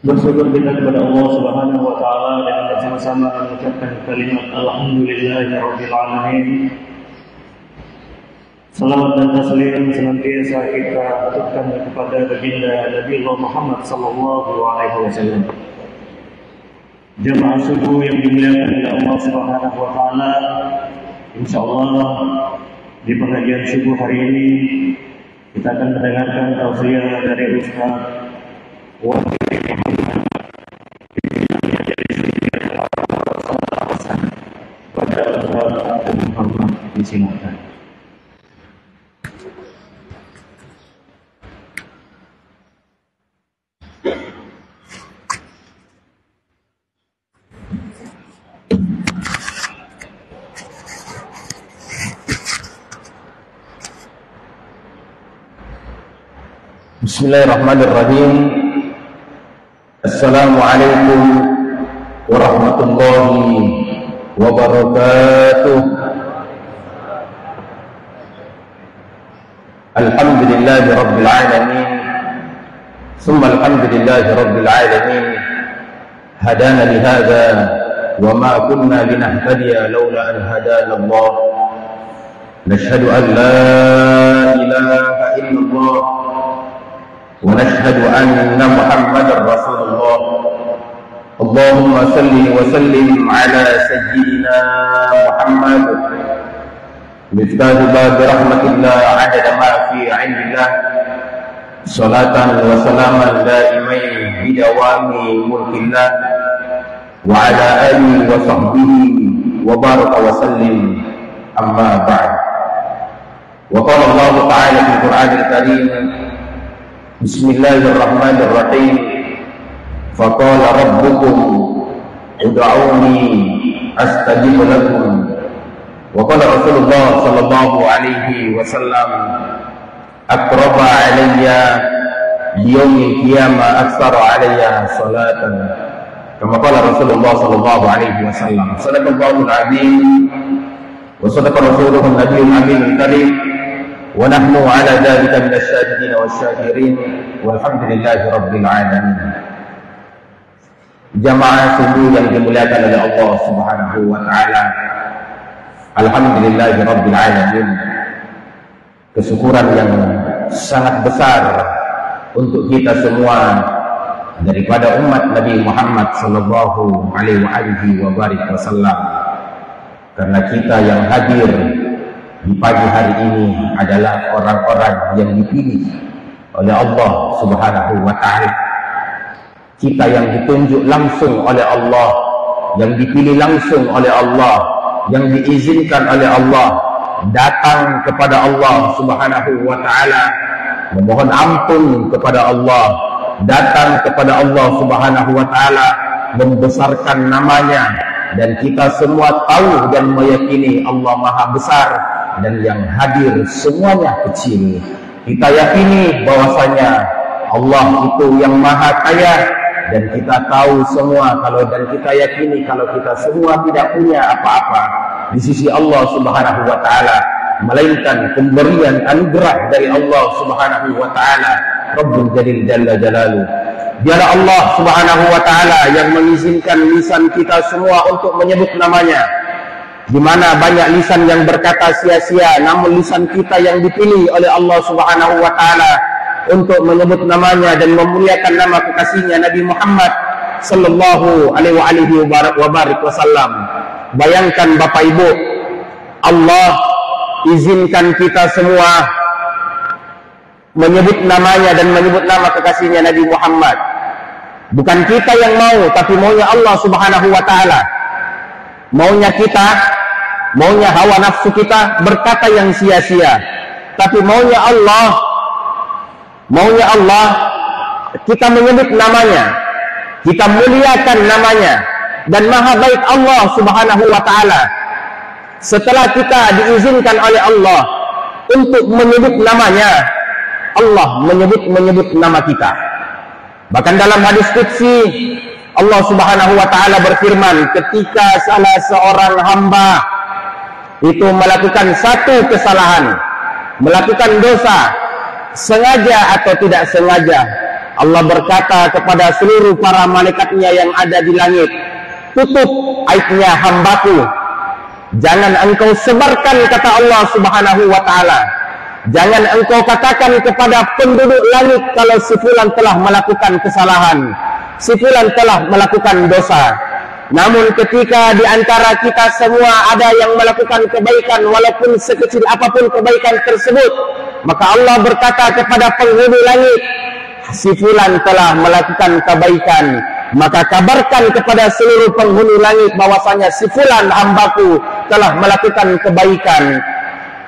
Bersyukur kita kepada Allah Subhanahu wa taala dan bersama-sama mengucapkan kalimat alhamdulillahirabbil alamin. Salawat dan taslim senantiasa kita aturkan kepada baginda Nabi Muhammad sallallahu alaihi wasallam. Jemaah subuh yang dimuliakan oleh Allah Subhanahu wa taala, insyaallah di pengajian subuh hari ini kita akan mendengarkan tausiah dari Ustaz disilakan. Bismillahirrahmanirrahim. Assalamualaikum warahmatullahi wabarakatuh. Alhamdulillahi rabbil alamin. Summa alhamdulillahi rabbil alamin. Hadana lihadza wa ma kunna linahtadiya laula an hadana Allah. Nashhadu an la ilaha illallah wa nashhadu anna Muhammadar Rasulullah. Allahumma salli wa sallim ala sayyidina Muhammad miftah bab rahmatillah adada ma fi 'indillah, salatan wa salaman daimain bidawami mulkillah wa ala alihi wa sahbihi wa baraka wa sallim, amma ba'd. Wa qala Allah ta'ala fil Qur'anil Karim, Bismillahirrahmanirrahim. Faqala rabbukum ud'uni astajib lakum. Wa qala Rasulullah sallallahu alaihi wasallam, aqraba alayya yaumil qiyamah aktsara alayya salatan. Kama qala Rasulullah sallallahu alaihi wasallam. Sadaqallahul azim wa sadaqa rasuluhun nabiyul aminul karim. Wa nahnu ala dzalika minasyahidin wasyakirin walhamdulillahi rabbil alamin. Jamaah subuh yang dimuliakan oleh Allah Subhanahu wa taala, alhamdulillahi rabbil alamin. Kesyukuran yang sangat besar untuk kita semua daripada umat Nabi Muhammad sallallahu alaihi wasallam, karena kita yang hadir di pagi hari ini adalah orang-orang yang dipilih oleh Allah Subhanahu wa ta'ala. Kita yang ditunjuk langsung oleh Allah, yang dipilih langsung oleh Allah, yang diizinkan oleh Allah datang kepada Allah Subhanahu wa ta'ala, memohon ampun kepada Allah, datang kepada Allah Subhanahu wa ta'ala, membesarkan namanya. Dan kita semua tahu dan meyakini Allah maha besar dan yang hadir semuanya kecil. Kita yakini bahwasanya Allah itu yang maha kaya, dan kita tahu semua dan kita yakini kalau kita semua tidak punya apa-apa di sisi Allah Subhanahu wa taala, melainkan pemberian anugerah dari Allah Subhanahu wa taala, Rabbul Jalil Jalla Jalaluh. Biarlah Allah Subhanahu wa taala yang mengizinkan lisan kita semua untuk menyebut namanya. Di mana banyak lisan yang berkata sia-sia, namun lisan kita yang dipilih oleh Allah Subhanahu wa taala untuk menyebut namanya dan memuliakan nama kekasihnya Nabi Muhammad sallallahu alaihi wasallam. Bayangkan Bapak Ibu, Allah izinkan kita semua menyebut namanya dan menyebut nama kekasihnya Nabi Muhammad. Bukan kita yang mau, tapi maunya Allah Subhanahu wa ta'ala. Maunya kita, maunya hawa nafsu kita berkata yang sia-sia. Tapi maunya Allah kita menyebut namanya, kita muliakan namanya. Dan maha baik Allah Subhanahu wa ta'ala, setelah kita diizinkan oleh Allah untuk menyebut namanya, Allah menyebut nama kita. Bahkan dalam hadis qudsi Allah Subhanahu wa ta'ala berfirman, ketika salah seorang hamba itu melakukan satu kesalahan, melakukan dosa, sengaja atau tidak sengaja, Allah berkata kepada seluruh para malaikatnya yang ada di langit, tutup aibnya hambaku. Jangan engkau sebarkan, kata Allah Subhanahu wa ta'ala. Jangan engkau katakan kepada penduduk langit kalau si fulan telah melakukan kesalahan, si fulan telah melakukan dosa. Namun ketika di antara kita semua ada yang melakukan kebaikan, walaupun sekecil apapun kebaikan tersebut, maka Allah berkata kepada penghuni langit, si fulan telah melakukan kebaikan, maka kabarkan kepada seluruh penghuni langit bahwasanya si fulan hambaku telah melakukan kebaikan.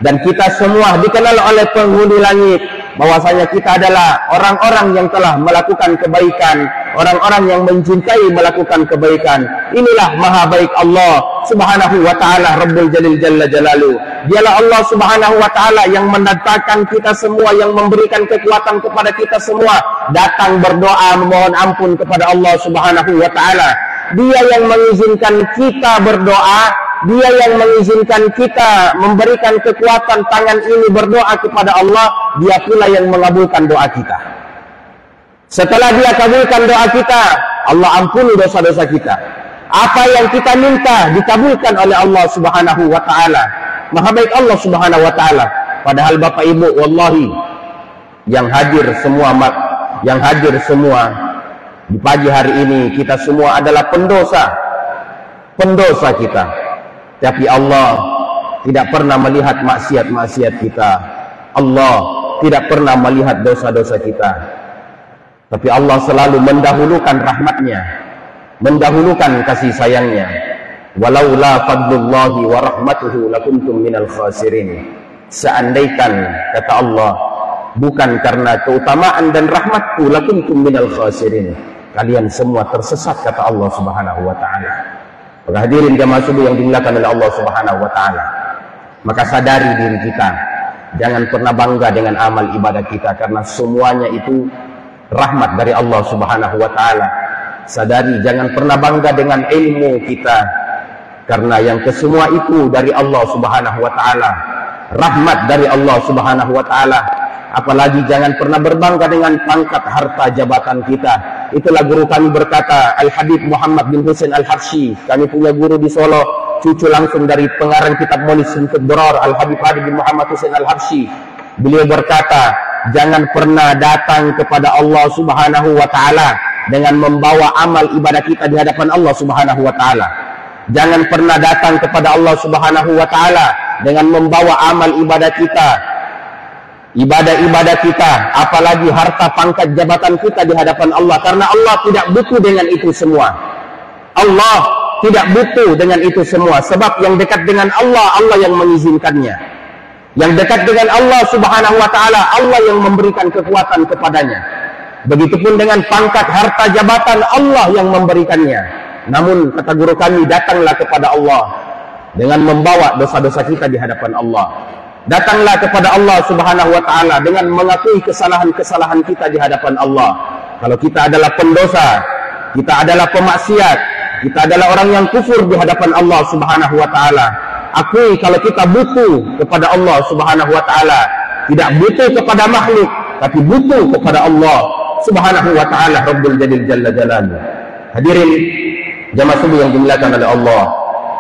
Dan kita semua dikenal oleh penghuni langit bahwasanya kita adalah orang-orang yang telah melakukan kebaikan, orang-orang yang mencintai melakukan kebaikan. Inilah maha baik Allah Subhanahu wa ta'ala, Rabbul Jalil Jalla Jalalu. Dialah Allah Subhanahu wa ta'ala yang mendatangkan kita semua, yang memberikan kekuatan kepada kita semua datang berdoa memohon ampun kepada Allah Subhanahu wa ta'ala. Dia yang mengizinkan kita berdoa, Dia yang mengizinkan kita memberikan kekuatan tangan ini berdoa kepada Allah. Dia pula yang mengabulkan doa kita. Setelah Dia kabulkan doa kita, Allah ampuni dosa-dosa kita. Apa yang kita minta dikabulkan oleh Allah Subhanahu wa ta'ala. Maha baik Allah Subhanahu wa ta'ala. Padahal Bapak Ibu, wallahi, yang hadir semua di pagi hari ini, kita semua adalah pendosa kita. Tapi Allah tidak pernah melihat maksiat-maksiat kita. Allah tidak pernah melihat dosa-dosa kita. Tapi Allah selalu mendahulukan rahmatnya, mendahulukan kasih sayangnya. Walaula fadlullahi wa rahmatuhu lakuntum minal khasirin. Seandaikan, kata Allah, bukan karena keutamaan dan rahmatku, lakuntum minal khasirin, kalian semua tersesat, kata Allah Subhanahu wa ta'ala. Maka hadirin jamaah subuh yang dimuliakan oleh Allah Subhanahu wa ta'ala, maka sadari diri kita, jangan pernah bangga dengan amal ibadah kita, karena semuanya itu rahmat dari Allah Subhanahu wa ta'ala. Sadari, jangan pernah bangga dengan ilmu kita, karena yang kesemua itu dari Allah Subhanahu wa ta'ala, rahmat dari Allah Subhanahu wa ta'ala. Apalagi jangan pernah berbangga dengan pangkat harta jabatan kita. Itulah guru kami berkata, Al-Habib Muhammad bin Husain Al-Habsyi. Kami punya guru di Solo, cucu langsung dari pengarang kitab Monis Sintud Doror, Al-Habib bin Muhammad Husain Al-Habsyi. Beliau berkata, jangan pernah datang kepada Allah Subhanahu wa ta'ala dengan membawa amal ibadah kita di hadapan Allah Subhanahu wa ta'ala. Jangan pernah datang kepada Allah Subhanahu wa ta'ala dengan membawa amal ibadah kita, ibadah-ibadah kita, apalagi harta pangkat jabatan kita di hadapan Allah, karena Allah tidak butuh dengan itu semua. Allah tidak butuh dengan itu semua, sebab yang dekat dengan Allah, Allah yang mengizinkannya. Yang dekat dengan Allah Subhanahu wa ta'ala, Allah yang memberikan kekuatan kepadanya. Begitupun dengan pangkat harta jabatan, Allah yang memberikannya. Namun kata guru kami, datanglah kepada Allah dengan membawa dosa-dosa kita di hadapan Allah. Datanglah kepada Allah Subhanahu wa ta'ala dengan mengakui kesalahan-kesalahan kita di hadapan Allah. Kalau kita adalah pendosa, kita adalah pemaksiat, kita adalah orang yang kufur di hadapan Allah Subhanahu wa ta'ala. Akui kalau kita butuh kepada Allah Subhanahu wa ta'ala, tidak butuh kepada makhluk, tapi butuh kepada Allah Subhanahu wa ta'ala, Rabbul Jalil Jalla Jalaluhu. Hadirin jamaah subuh yang dimuliakan oleh Allah,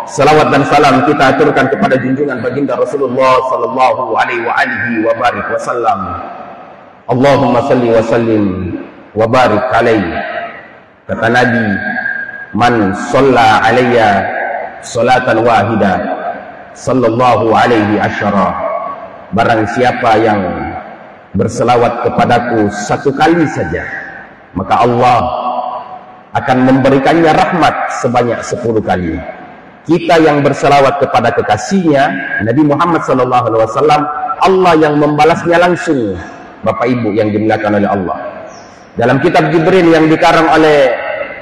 salawat dan salam kita aturkan kepada junjungan baginda Rasulullah sallallahu alaihi wa barik wasallam. Allahumma salli wa sallim wa barik alaihi. Kata Nabi, man shalla alayya salatan wahida sallallahu alaihi asyara. Barang siapa yang berselawat kepadaku satu kali saja, maka Allah akan memberikannya rahmat sebanyak 10 kali. Kita yang berselawat kepada kekasihnya Nabi Muhammad SAW, Allah yang membalasnya langsung. Bapak Ibu yang dimuliakan oleh Allah, dalam kitab Jibril yang dikarang oleh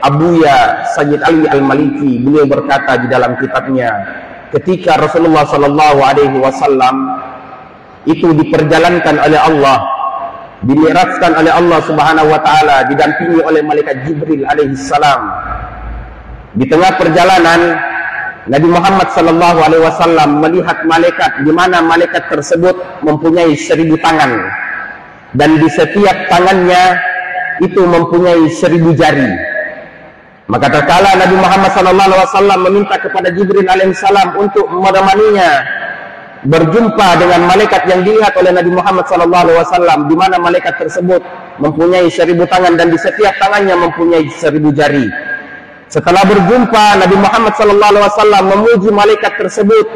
Abuya Sayyid Ali Al-Maliki, beliau berkata di dalam kitabnya, ketika Rasulullah SAW itu diperjalankan oleh Allah, dimi'rajkan oleh Allah Subhanahu wa ta'ala, didampingi oleh malaikat Jibril alaihissalam. Di tengah perjalanan, Nabi Muhammad SAW melihat malaikat, di mana malaikat tersebut mempunyai 1000 tangan, dan di setiap tangannya itu mempunyai 1000 jari. Maka terkala Nabi Muhammad SAW meminta kepada Jibril alaihissalam untuk menemaninya berjumpa dengan malaikat yang dilihat oleh Nabi Muhammad SAW, di mana malaikat tersebut mempunyai 1000 tangan dan di setiap tangannya mempunyai 1000 jari. Setelah berjumpa, Nabi Muhammad SAW memuji malaikat tersebut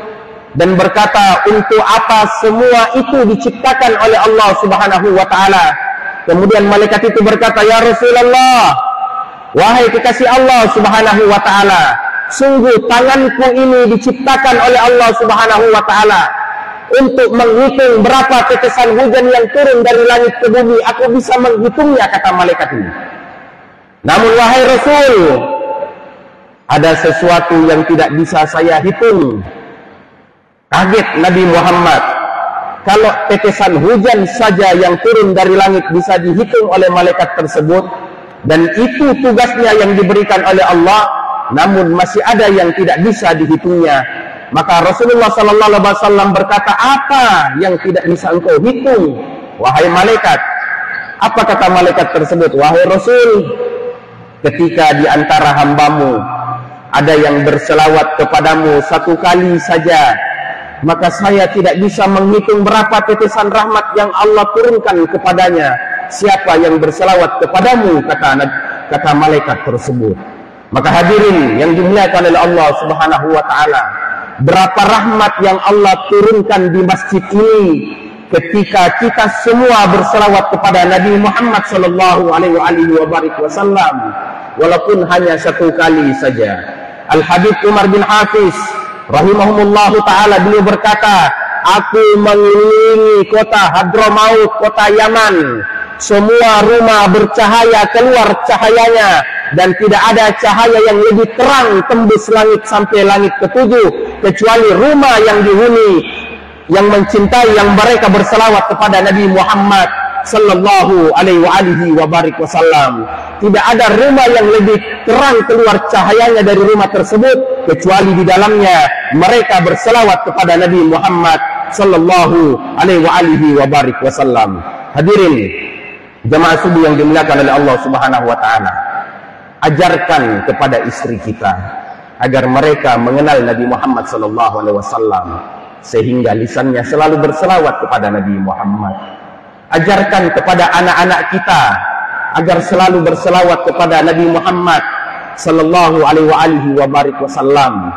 dan berkata, untuk apa semua itu diciptakan oleh Allah Subhanahu wa Ta'ala? Kemudian malaikat itu berkata, ya Rasulullah, wahai kekasih Allah Subhanahu wa Ta'ala, sungguh tanganku ini diciptakan oleh Allah Subhanahu wa Ta'ala untuk menghitung berapa tetesan hujan yang turun dari langit ke bumi. Aku bisa menghitungnya, kata malaikat ini. Namun wahai Rasul, ada sesuatu yang tidak bisa saya hitung. Kaget Nabi Muhammad. Kalau tetesan hujan saja yang turun dari langit bisa dihitung oleh malaikat tersebut, dan itu tugasnya yang diberikan oleh Allah, namun masih ada yang tidak bisa dihitungnya. Maka Rasulullah SAW berkata, apa yang tidak bisa engkau hitung, wahai malaikat? Apa kata malaikat tersebut? Wahai Rasul, ketika di antara hambamu ada yang berselawat kepadamu 1 kali saja, maka saya tidak bisa menghitung berapa tetesan rahmat yang Allah turunkan kepadanya. Siapa yang berselawat kepadamu, kata malaikat tersebut. Maka hadirin yang dimuliakan oleh Allah Subhanahu wa Ta'ala, berapa rahmat yang Allah turunkan di masjid ini ketika kita semua berselawat kepada Nabi Muhammad sallallahu alaihi wasallam, walaupun hanya 1 kali saja. Al-Habib Umar bin Hafiz rahimahumullahu ta'ala, beliau berkata, aku mengelilingi kota Hadramaut, kota Yaman, semua rumah bercahaya, keluar cahayanya, dan tidak ada cahaya yang lebih terang tembus langit sampai langit ke-7 kecuali rumah yang dihuni, yang mencintai, yang mereka berselawat kepada Nabi Muhammad sallallahu alaihi wasallam. Tidak ada rumah yang lebih terang keluar cahayanya dari rumah tersebut kecuali di dalamnya mereka berselawat kepada Nabi Muhammad sallallahu alaihi wasallam. Hadirin jemaah subuh yang dimuliakan oleh Allah Subhanahu wa Ta'ala, ajarkan kepada istri kita agar mereka mengenal Nabi Muhammad sallallahu alaihi wasallam sehingga lisannya selalu berselawat kepada Nabi Muhammad. Ajarkan kepada anak-anak kita agar selalu berselawat kepada Nabi Muhammad sallallahu alaihi wasallam,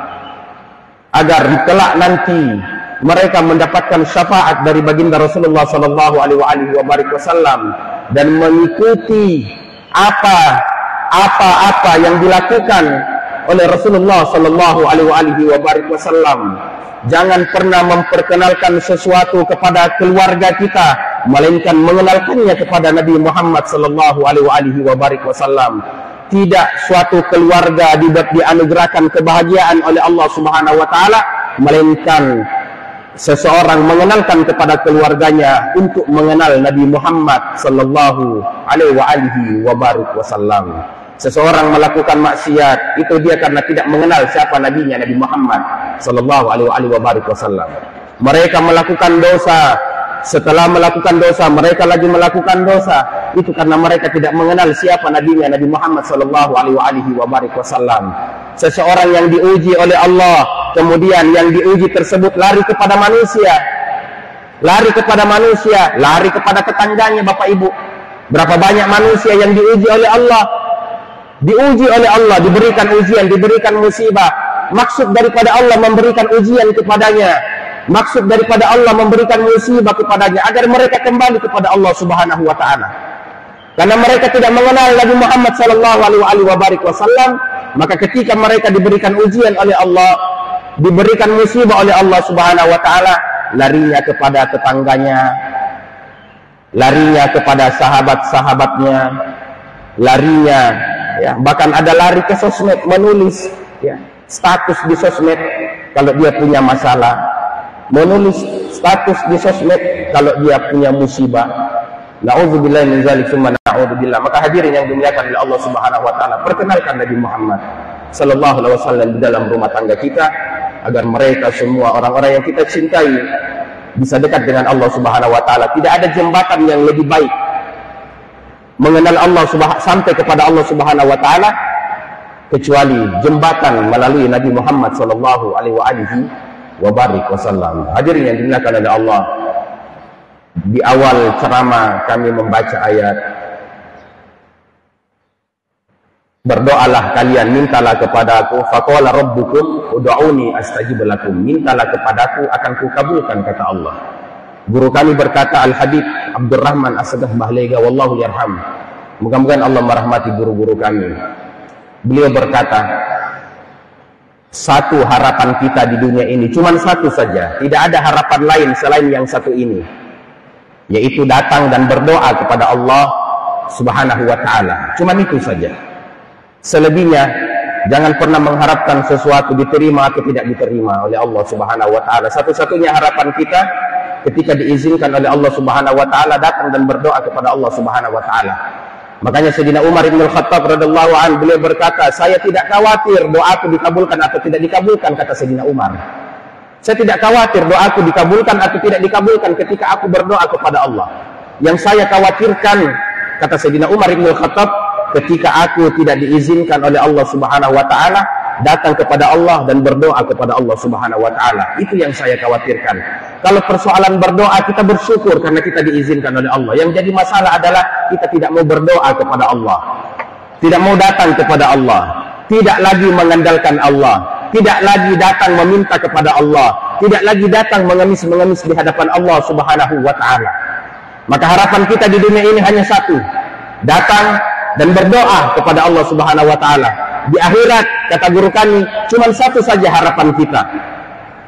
agar kelak nanti mereka mendapatkan syafaat dari baginda Rasulullah sallallahu alaihi wasallam dan mengikuti apa yang dilakukan oleh Rasulullah sallallahu alaihi wasallam. Jangan pernah memperkenalkan sesuatu kepada keluarga kita melainkan mengenalkannya kepada Nabi Muhammad sallallahu alaihi wasallam. Tidak suatu keluarga dianugerahkan kebahagiaan oleh Allah Subhanahu wa Ta'ala melainkan seseorang mengenalkan kepada keluarganya untuk mengenal Nabi Muhammad sallallahu alaihi wasallam. Seseorang melakukan maksiat, itu dia karena tidak mengenal siapa nabinya, Nabi Muhammad sallallahu alaihi wasallam. Mereka melakukan dosa, setelah melakukan dosa mereka lagi melakukan dosa, itu karena mereka tidak mengenal siapa nabinya, Nabi Muhammad sallallahu alaihi wasallam. Seseorang yang diuji oleh Allah, kemudian yang diuji tersebut lari kepada manusia, lari kepada tetangganya. Bapak Ibu, berapa banyak manusia yang diuji oleh Allah, diberikan ujian, diberikan musibah. Maksud daripada Allah memberikan ujian kepadanya, maksud daripada Allah memberikan musibah kepadanya agar mereka kembali kepada Allah Subhanahu wa Ta'ala. Karena mereka tidak mengenal Nabi Muhammad sallallahu alaihi wasallam, maka ketika mereka diberikan ujian oleh Allah, diberikan musibah oleh Allah Subhanahu wa Ta'ala, larinya kepada tetangganya, larinya kepada sahabat-sahabatnya, larinya, ya, bahkan ada lari ke sosmed, menulis, ya, status di sosmed kalau dia punya masalah, menulis status di sosmed kalau dia punya musibah. Na'udzubillah min dzalik, tsumma na'udzubillah. Maka hadirin yang dimuliakan oleh Allah Subhanahu wa Ta'ala, perkenalkan Nabi Muhammad sallallahu alaihi wasallam di dalam rumah tangga kita agar mereka semua orang-orang yang kita cintai bisa dekat dengan Allah Subhanahu wa Ta'ala. Tidak ada jembatan yang lebih baik mengenal Allah sampai kepada Allah Subhanahu wa taala kecuali jembatan melalui Nabi Muhammad sallallahu alaihi wasallam. Hadirin yang dimuliakan oleh Allah, di awal ceramah kami membaca ayat, berdoalah kalian, mintalah kepadaku, faqala rabbukum ud'uni astajib lakum, mintalah kepadaku akan kukabulkan, kata Allah. Guru kami berkata, Al-Habib Abdurrahman As-Sagaf Bahlega, wallahu yarham, mudah-mudahan Allah merahmati guru-guru kami. Beliau berkata, satu harapan kita di dunia ini, cuma satu saja, tidak ada harapan lain selain yang satu ini, yaitu datang dan berdoa kepada Allah Subhanahu wa ta'ala. Cuma itu saja. Selebihnya jangan pernah mengharapkan sesuatu diterima atau tidak diterima oleh Allah Subhanahu wa ta'ala. Satu-satunya harapan kita ketika diizinkan oleh Allah Subhanahu wa ta'ala datang dan berdoa kepada Allah Subhanahu wa ta'ala. Makanya Sayyidina Umar bin Al-Khattab radhiyallahu anhu, beliau berkata, saya tidak khawatir doaku dikabulkan atau tidak dikabulkan, kata Sayyidina Umar. Saya tidak khawatir doaku dikabulkan atau tidak dikabulkan ketika aku berdoa kepada Allah. Yang saya khawatirkan, kata Sayyidina Umar bin Al-Khattab, ketika aku tidak diizinkan oleh Allah Subhanahu wa ta'ala datang kepada Allah dan berdoa kepada Allah Subhanahu wa ta'ala. Itu yang saya khawatirkan. Kalau persoalan berdoa, kita bersyukur karena kita diizinkan oleh Allah. Yang jadi masalah adalah kita tidak mau berdoa kepada Allah, tidak mau datang kepada Allah, tidak lagi mengandalkan Allah, tidak lagi datang meminta kepada Allah, tidak lagi datang mengemis-mengemis di hadapan Allah Subhanahu wa ta'ala. Maka harapan kita di dunia ini hanya satu, datang dan berdoa kepada Allah Subhanahu wa ta'ala. Di akhirat, kata guru kami, cuma satu saja harapan kita.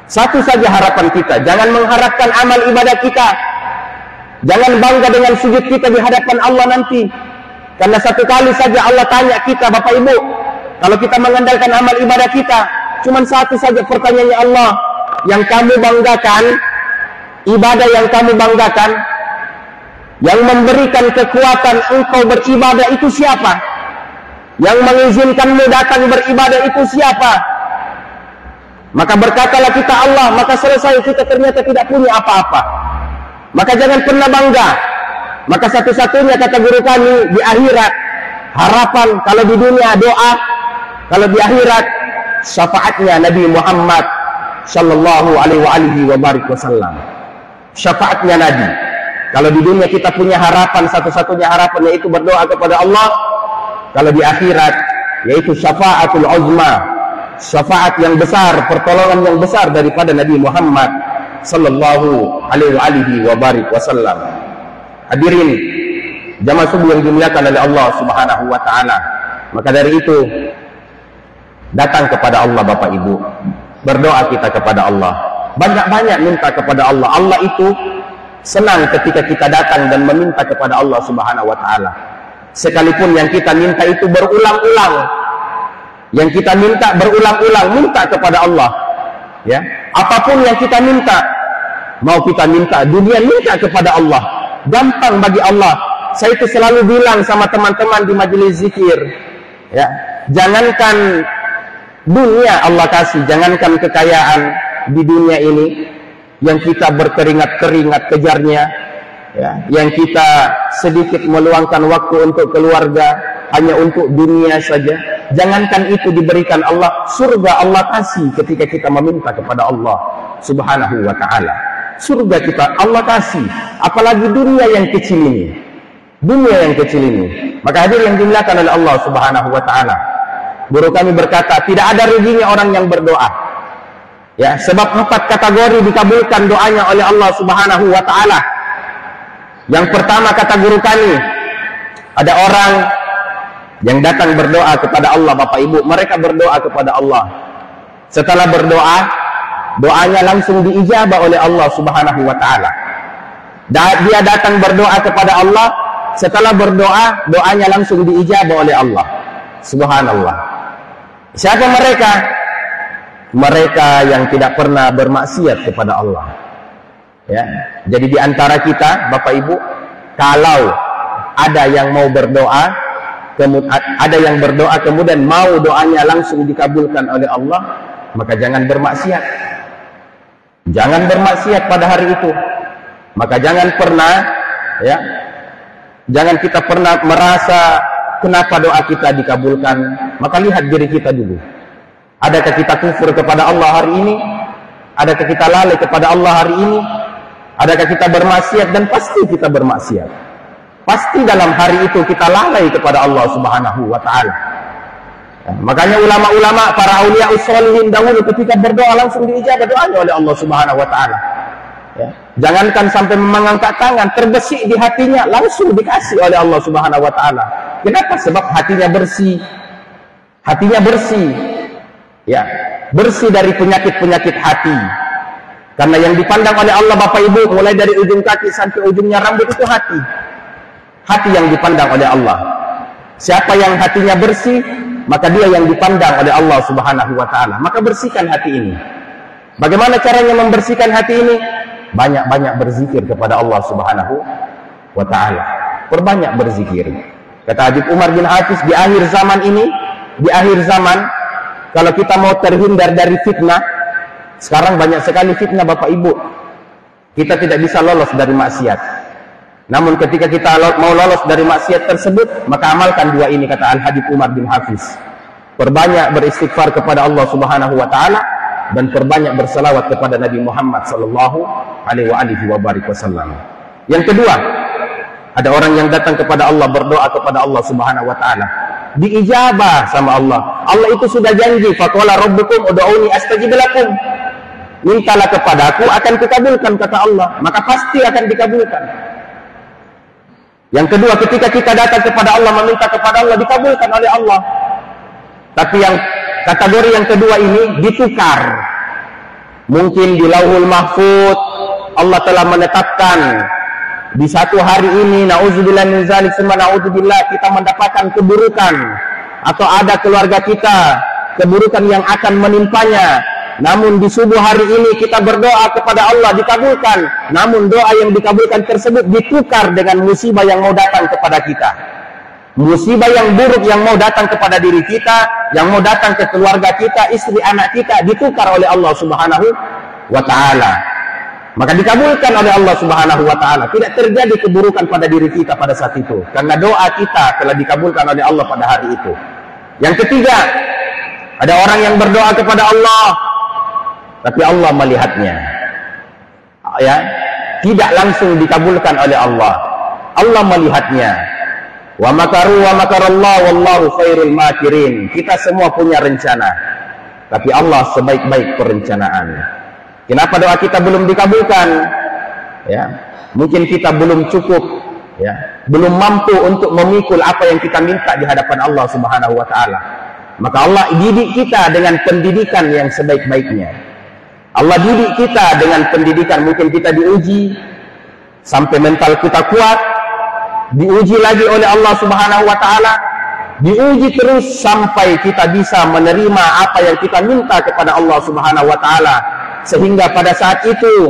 Satu saja harapan kita. Jangan mengharapkan amal ibadah kita. Jangan bangga dengan sujud kita di hadapan Allah nanti. Karena satu kali saja Allah tanya kita, Bapak Ibu, kalau kita mengandalkan amal ibadah kita, cuma satu saja pertanyaannya Allah, yang kamu banggakan, ibadah yang kamu banggakan, yang memberikan kekuatan engkau beribadah itu siapa? Yang mengizinkanmu datang beribadah itu siapa? Maka berkatalah kita Allah, maka selesai, kita ternyata tidak punya apa-apa. Maka jangan pernah bangga. Maka satu-satunya, kata guru kami, di akhirat harapan, kalau di dunia doa, kalau di akhirat syafaatnya Nabi Muhammad sallallahu alaihi wasallam. Syafaatnya Nabi. Kalau di dunia kita punya harapan, satu-satunya harapan yaitu berdoa kepada Allah. Kalau di akhirat yaitu syafaatul uzma, syafaat yang besar, pertolongan yang besar daripada Nabi Muhammad sallallahu alaihi wasallam. Hadirin jamaah subuh yang dimuliakan oleh Allah Subhanahu wa taala. Maka dari itu datang kepada Allah Bapak Ibu. Berdoa kita kepada Allah. Banyak-banyak minta kepada Allah. Allah itu senang ketika kita datang dan meminta kepada Allah Subhanahu wa taala. Sekalipun yang kita minta itu berulang-ulang. Yang kita minta berulang-ulang, minta kepada Allah. Ya, apapun yang kita minta, mau kita minta dunia, minta kepada Allah. Gampang bagi Allah. Saya itu selalu bilang sama teman-teman di majelis zikir, ya, jangankan dunia Allah kasih, jangankan kekayaan di dunia ini yang kita berkeringat-keringat kejarnya, ya, yang kita sedikit meluangkan waktu untuk keluarga hanya untuk dunia saja. Jangankan itu diberikan Allah, surga Allah kasih ketika kita meminta kepada Allah Subhanahu wa ta'ala. Surga kita Allah kasih, apalagi dunia yang kecil ini. Dunia yang kecil ini. Maka hadir yang dimuliakan oleh Allah Subhanahu wa ta'ala, guru kami berkata, tidak ada ruginya orang yang berdoa. Ya, sebab 4 kategori dikabulkan doanya oleh Allah Subhanahu wa ta'ala. Yang pertama, kata guru kami, ada orang yang datang berdoa kepada Allah, Bapak Ibu. Mereka berdoa kepada Allah. Setelah berdoa, doanya langsung diijabah oleh Allah Subhanahu wa ta'ala. Dia datang berdoa kepada Allah. Setelah berdoa, doanya langsung diijabah oleh Allah. Subhanallah. Siapa mereka? Mereka yang tidak pernah bermaksiat kepada Allah. Ya. Jadi di antara kita, Bapak Ibu, kalau ada yang mau berdoa, ada yang berdoa kemudian mau doanya langsung dikabulkan oleh Allah, maka jangan bermaksiat. Jangan bermaksiat pada hari itu. Maka jangan pernah, ya, Jangan kita pernah merasa kenapa doa kita dikabulkan. Maka lihat diri kita dulu. Adakah kita kufur kepada Allah hari ini? Adakah kita lalai kepada Allah hari ini? Adakah kita bermaksiat? Dan pasti kita bermaksiat. Pasti dalam hari itu kita lalai kepada Allah Subhanahu wa ta'ala. Makanya ulama-ulama, para aulia usholihin dahulu ketika berdoa langsung diijabah doanya oleh Allah Subhanahu wa ta'ala. Ya. Jangankan sampai mengangkat tangan, terbesit di hatinya langsung dikasih oleh Allah Subhanahu wa ta'ala. Kenapa? Sebab hatinya bersih. Hatinya bersih. Ya, bersih dari penyakit-penyakit hati. Karena yang dipandang oleh Allah Bapak Ibu, mulai dari ujung kaki sampai ujungnya rambut itu hati. Hati yang dipandang oleh Allah. Siapa yang hatinya bersih, maka dia yang dipandang oleh Allah Subhanahu wa ta'ala. Maka bersihkan hati ini. Bagaimana caranya membersihkan hati ini? Banyak-banyak berzikir kepada Allah Subhanahu wa ta'ala. Perbanyak berzikir. Kata Habib Umar bin Hafiz, di akhir zaman ini, di akhir zaman, kalau kita mau terhindar dari fitnah, sekarang banyak sekali fitnah Bapak Ibu. Kita tidak bisa lolos dari maksiat. Namun ketika kita mau lolos dari maksiat tersebut, maka amalkan dua ini, kata Al-Habib Umar bin Hafiz. Perbanyak beristighfar kepada Allah Subhanahu wa ta'ala, dan perbanyak berselawat kepada Nabi Muhammad sallallahu alaihi wasallam. Yang kedua, ada orang yang datang kepada Allah, berdoa kepada Allah Subhanahu wa ta'ala, diijabah sama Allah. Allah itu sudah janji, faqala rabbukum ud'uni astajib lakum. Mintalah kepadaku, akan dikabulkan, kata Allah. Maka pasti akan dikabulkan. Yang kedua, ketika kita datang kepada Allah, meminta kepada Allah, dikabulkan oleh Allah. Tapi yang kategori yang kedua ini ditukar. Mungkin di Lauhul Mahfuz Allah telah menetapkan di satu hari ini, na'udzubillah min dzalik, summa na'udzubillah, kita mendapatkan keburukan, atau ada keluarga kita keburukan yang akan menimpanya. Namun di subuh hari ini kita berdoa kepada Allah, dikabulkan. Namun doa yang dikabulkan tersebut ditukar dengan musibah yang mau datang kepada kita. Musibah yang buruk yang mau datang kepada diri kita, yang mau datang ke keluarga kita, istri anak kita, ditukar oleh Allah Subhanahu wa ta'ala. Maka dikabulkan oleh Allah Subhanahu wa ta'ala. Tidak terjadi keburukan pada diri kita pada saat itu, karena doa kita telah dikabulkan oleh Allah pada hari itu. Yang ketiga, ada orang yang berdoa kepada Allah, tapi Allah melihatnya. Ya, tidak langsung dikabulkan oleh Allah. Allah melihatnya. Wa makaru wa makarallah wallahu khairul makirin. Kita semua punya rencana, tapi Allah sebaik-baik perencanaan. Kenapa doa kita belum dikabulkan? Ya, mungkin kita belum cukup, ya, belum mampu untuk memikul apa yang kita minta di hadapan Allah Subhanahu wa ta'ala. Maka Allah didik kita dengan pendidikan yang sebaik-baiknya. Allah didik kita dengan pendidikan, mungkin kita diuji sampai mental kita kuat, diuji lagi oleh Allah Subhanahu wa ta'ala, diuji terus sampai kita bisa menerima apa yang kita minta kepada Allah Subhanahu wa ta'ala. Sehingga pada saat itu,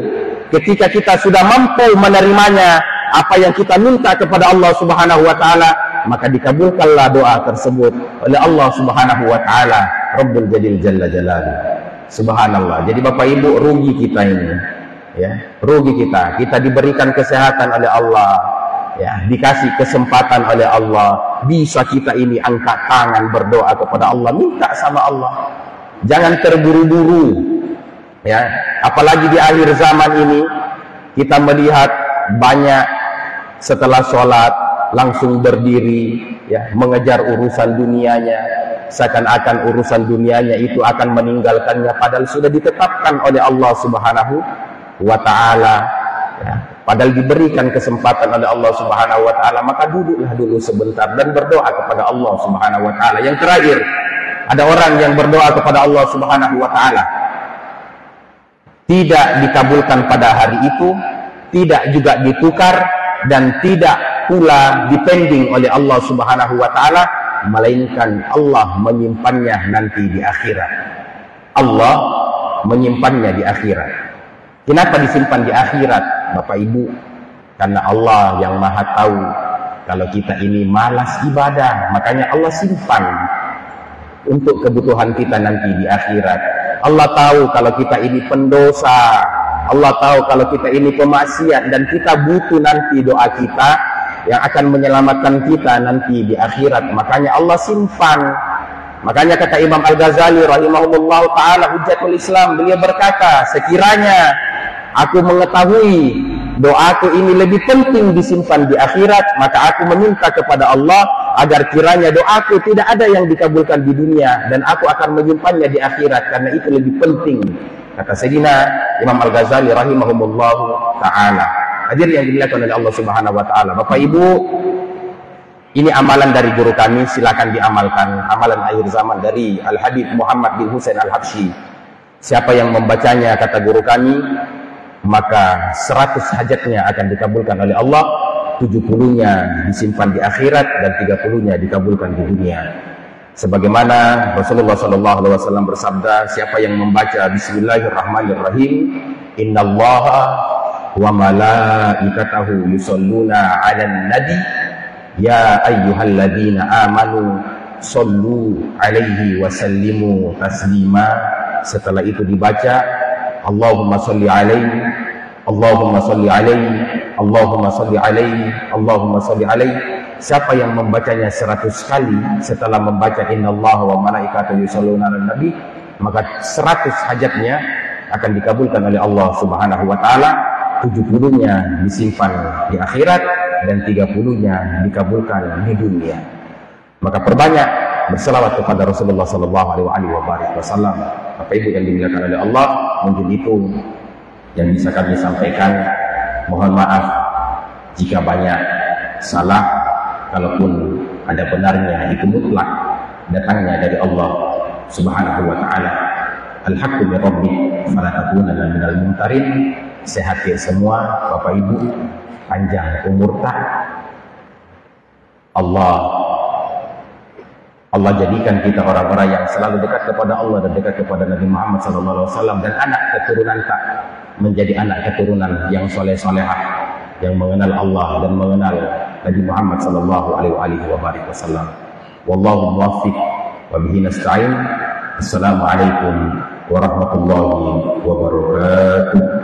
ketika kita sudah mampu menerimanya, apa yang kita minta kepada Allah Subhanahu wa ta'ala, maka dikabulkanlah doa tersebut oleh Allah Subhanahu wa ta'ala, Rabbul Jalil Jalla Jalaluh. Subhanallah. Jadi Bapak Ibu, rugi kita ini, ya, rugi kita. Kita diberikan kesehatan oleh Allah, ya, dikasih kesempatan oleh Allah. Bisa kita ini angkat tangan berdoa kepada Allah, minta sama Allah. Jangan terburu-buru, ya. Apalagi di akhir zaman ini kita melihat banyak setelah sholat langsung berdiri, ya, mengejar urusan dunianya. Seakan-akan urusan dunianya itu akan meninggalkannya, padahal sudah ditetapkan oleh Allah Subhanahu wa ta'ala, ya. Padahal diberikan kesempatan oleh Allah Subhanahu wa ta'ala. Maka duduklah dulu sebentar dan berdoa kepada Allah Subhanahu wa ta'ala. Yang terakhir, ada orang yang berdoa kepada Allah Subhanahu wa ta'ala, tidak dikabulkan pada hari itu, tidak juga ditukar, dan tidak pula dipending oleh Allah Subhanahu wa ta'ala, melainkan Allah menyimpannya nanti di akhirat. Allah menyimpannya di akhirat. Kenapa disimpan di akhirat, Bapak Ibu? Karena Allah yang maha tahu kalau kita ini malas ibadah, makanya Allah simpan untuk kebutuhan kita nanti di akhirat. Allah tahu kalau kita ini pendosa, Allah tahu kalau kita ini pemaksiat, dan kita butuh nanti doa kita yang akan menyelamatkan kita nanti di akhirat. Makanya Allah simpan. Makanya kata Imam Al-Ghazali rahimahullah ta'ala hujjatul Islam, beliau berkata, sekiranya aku mengetahui doaku ini lebih penting disimpan di akhirat, maka aku meminta kepada Allah agar kiranya doaku tidak ada yang dikabulkan di dunia, dan aku akan menyimpannya di akhirat karena itu lebih penting, kata Sayyidina Imam Al-Ghazali rahimahullah ta'ala. Hadir yang dimuliakan oleh Allah Subhanahu wa ta'ala, Bapak Ibu, ini amalan dari guru kami, silakan diamalkan. Amalan akhir zaman dari Al-Habib Muhammad bin Husain Al-Habsyi. Siapa yang membacanya, kata guru kami, maka 100 hajatnya akan dikabulkan oleh Allah, 70-nya disimpan di akhirat dan 30-nya dikabulkan di dunia. Sebagaimana Rasulullah SAW bersabda, siapa yang membaca Bismillahirrahmanirrahim, Innallaha wa malaikatahu yusalluna 'alan nabi ya ayyuhalladzina amanu sallu alaihi wa sallimu taslima. Setelah itu dibaca Allahumma salli alaihi, Allahumma salli alaihi, Allahumma salli alaihi, Allahumma salli alaihi. Siapa yang membacanya 100 kali setelah membaca innallaha wa malaikatahu yusalluna 'alan nabi, maka 100 hajatnya akan dikabulkan oleh Allah Subhanahu wa taala, 70-nya disimpan di akhirat dan 30-nya dikabulkan di dunia. Maka perbanyak berselawat kepada Rasulullah sallallahu alaihi wasallam. Bapak Ibu yang dimuliakan oleh Allah, mungkin itu yang bisa kami sampaikan. Mohon maaf jika banyak salah, kalaupun ada benarnya itu mutlak datangnya dari Allah Subhanahu wa taala. Al-haqqu min rabbik fala takunanna minal mumtarin. Sehat ya semua Bapak Ibu, panjang umur tak. Allah jadikan kita orang-orang yang selalu dekat kepada Allah dan dekat kepada Nabi Muhammad SAW, dan anak keturunan tak menjadi anak keturunan yang soleh-solehah, yang mengenal Allah dan mengenal Nabi Muhammad SAW. Wallahu muwaffiq wa bihi nasta'in. Assalamualaikum warahmatullahi wabarakatuh.